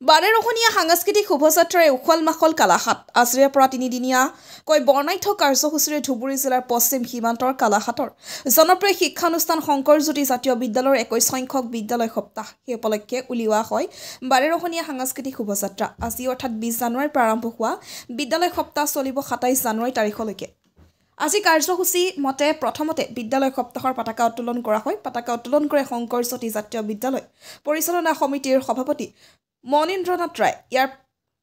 বাৰেৰহণীয়া সাংস্কৃতিক শোভাযাত্ৰাৰে উখল মাখল কালাহাট আজিৰে পৰা তিনিদিনীয়াকৈ বৰ্ণাঢ্য কাৰ্যসূচীৰে ধুবুৰী জিলাৰ পশ্চিম সীমান্তৰ কালাহাটৰ জনপ্ৰিয় শিক্ষানুষ্ঠান শংকৰজ্যোতি জাতীয় বিদ্যালয়ৰ 21 সংখ্যক বিদ্যালয় সপ্তাহ সেই উপলক্ষে উলিওৱা হয় বাৰেৰহণীয়া সাংস্কৃতিক শোভাযাত্ৰা আজি অৰ্থাৎ 20 জানুৱাৰীৰ পৰা আৰম্ভ হোৱা বিদ্যালয় সপ্তাহ চলিব 27 জানুৱাৰী তাৰিখলৈকে। আজি কাৰ্যসূচী মতে প্ৰথমতে বিদ্যালয় সপ্তাহৰ পতাকা উত্তোলন কৰা হয়। পতাকা উত্তোলন কৰে শংকৰজ্যোতি জাতীয় বিদ্যালয় পৰিচালনা সমিতিৰ সভাপতি মনীন্দ্ৰনাথ ৰায়। ইয়াৰ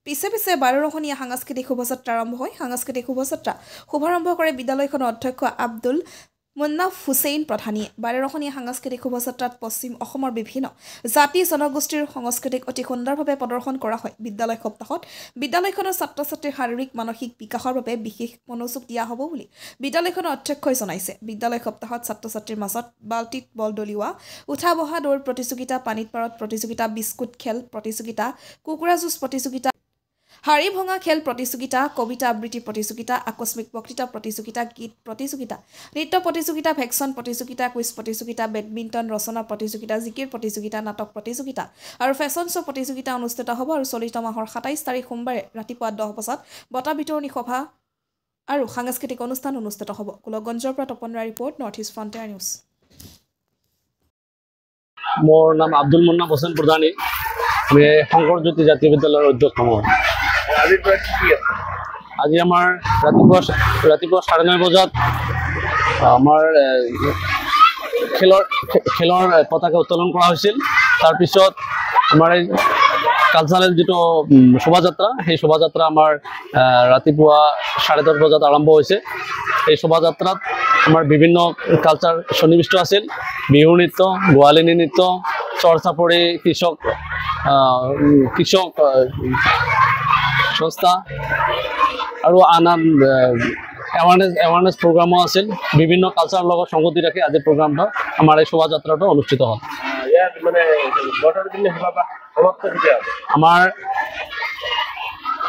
পিছে পিছে বাৰেৰহণীয়া সাংস্কৃতিক শোভাযাত্ৰা আৰম্ভ হয়। সাংস্কৃতিক শোভাযাত্ৰা শুভাৰম্ভ কৰে বিদ্যালয়খনৰ অধ্যক্ষ আব্দুল মুন্নাফ হুছেইন প্ৰধানীয়ে। বাৰেৰহণীয়া সাংস্কৃতিক শোভাযাত্ৰাত পশ্চিম অসমৰ বিভিন্ন জাতি জনগোষ্ঠীৰ সংস্কৃতিক অতি সুন্দৰভাৱে প্ৰদৰ্শন কৰা হয়। বিদ্যালয় সপ্তাহত বিদ্যালয়খনৰ ছাত্ৰ ছাত্ৰীৰ শাৰীৰিক মানসিক বিকাশৰ বাবে বিশেষ মনোযোগ দিয়া হ'ব বুলি বিদ্যালয়খনৰ অধ্যক্ষই জনাইছে। বিদ্যালয় সপ্তাহত ছাত্ৰ ছাত্ৰীৰ মাজত বাল্টিত বল দলিওৱা, উঠা বহা দৌৰ প্ৰতিযোগিতা, পানীত পাৰত প্ৰতিযোগিতা, বিস্কুট খেল প্ৰতিযোগিতা, কুকুৰা যুঁজ প্ৰতিযোগিতা, হাৰি ভঙা খেল প্ৰতিযোগিতা, কবিতা আবৃত্তি প্ৰতিযোগিতা, আকস্মিক বক্তৃতা প্ৰতিযোগিতা, গীত প্ৰতিযোগিতা, নৃত্য প্ৰতিযোগিতা, ভেকচন প্ৰতিযোগিতা, কুইজ প্ৰতিযোগিতা, বেডমিণ্টন ৰচনা প্ৰতিযোগিতা, জিকিৰ প্ৰতিযোগিতা, নাটক প্ৰতিযোগিতা আৰু ফেশ্বন শ্ব' প্ৰতিযোগিতা অনুষ্ঠিত হ'ব। আৰু চলিত মাহৰ 27 তাৰিখ সোমবাৰে ৰাতিপুৱা 10 বজাত বঁটা বিতৰণী সভা আৰু সাংস্কৃতিক অনুষ্ঠান অনুষ্ঠিত হ'ব। গোলকগঞ্জৰ পৰা Tapan Roy report, north east frontier news. মোৰ নাম আব্দুল মুন্নাফ হুছেইন প্ৰধানী। আমি শংকৰজ্যোতি জাতীয় বিদ্যালয়ৰ অধ্যক্ষ। আজি আমাৰ ৰাতিপুৱা 9:30 বজাত আমাৰ খেলৰ পতাকা উত্তোলন কৰা হৈছিল। তাৰপিছত আমাৰ এই কালচাৰেল যিটো শোভাযাত্ৰা, সেই শোভাযাত্ৰা আমাৰ ৰাতিপুৱা 10:30 বজাত আৰম্ভ হৈছে। এই শোভাযাত্ৰাত আমাৰ বিভিন্ন কালচাৰ সন্নিৱিষ্ট আছিল। বিহু নৃত্য, গোৱালিনী নৃত্য, চৰ চাপৰি, কৃষক সংস্থা আৰু আন এৱাৰনেছ প্ৰগ্ৰামো আছিল। বিভিন্ন কালচাৰৰ লগত সংগতি ৰাখি আজিৰ প্ৰগ্ৰামটো আমাৰ এই শোভাযাত্ৰাটো অনুষ্ঠিত হ'ল। আমাৰ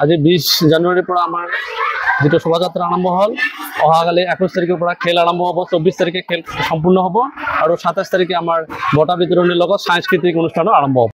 আজি 20 জানুৱাৰীৰ পৰা আমাৰ যিটো শোভাযাত্ৰা আৰম্ভ হ'ল, অহাকালি 21 তাৰিখৰ পৰা খেল আৰম্ভ হ'ব, 24 তাৰিখে খেল সম্পূৰ্ণ হ'ব আৰু 27 তাৰিখে আমাৰ বঁটা বিতৰণিৰ লগত সাংস্কৃতিক অনুষ্ঠানো আৰম্ভ হ'ব।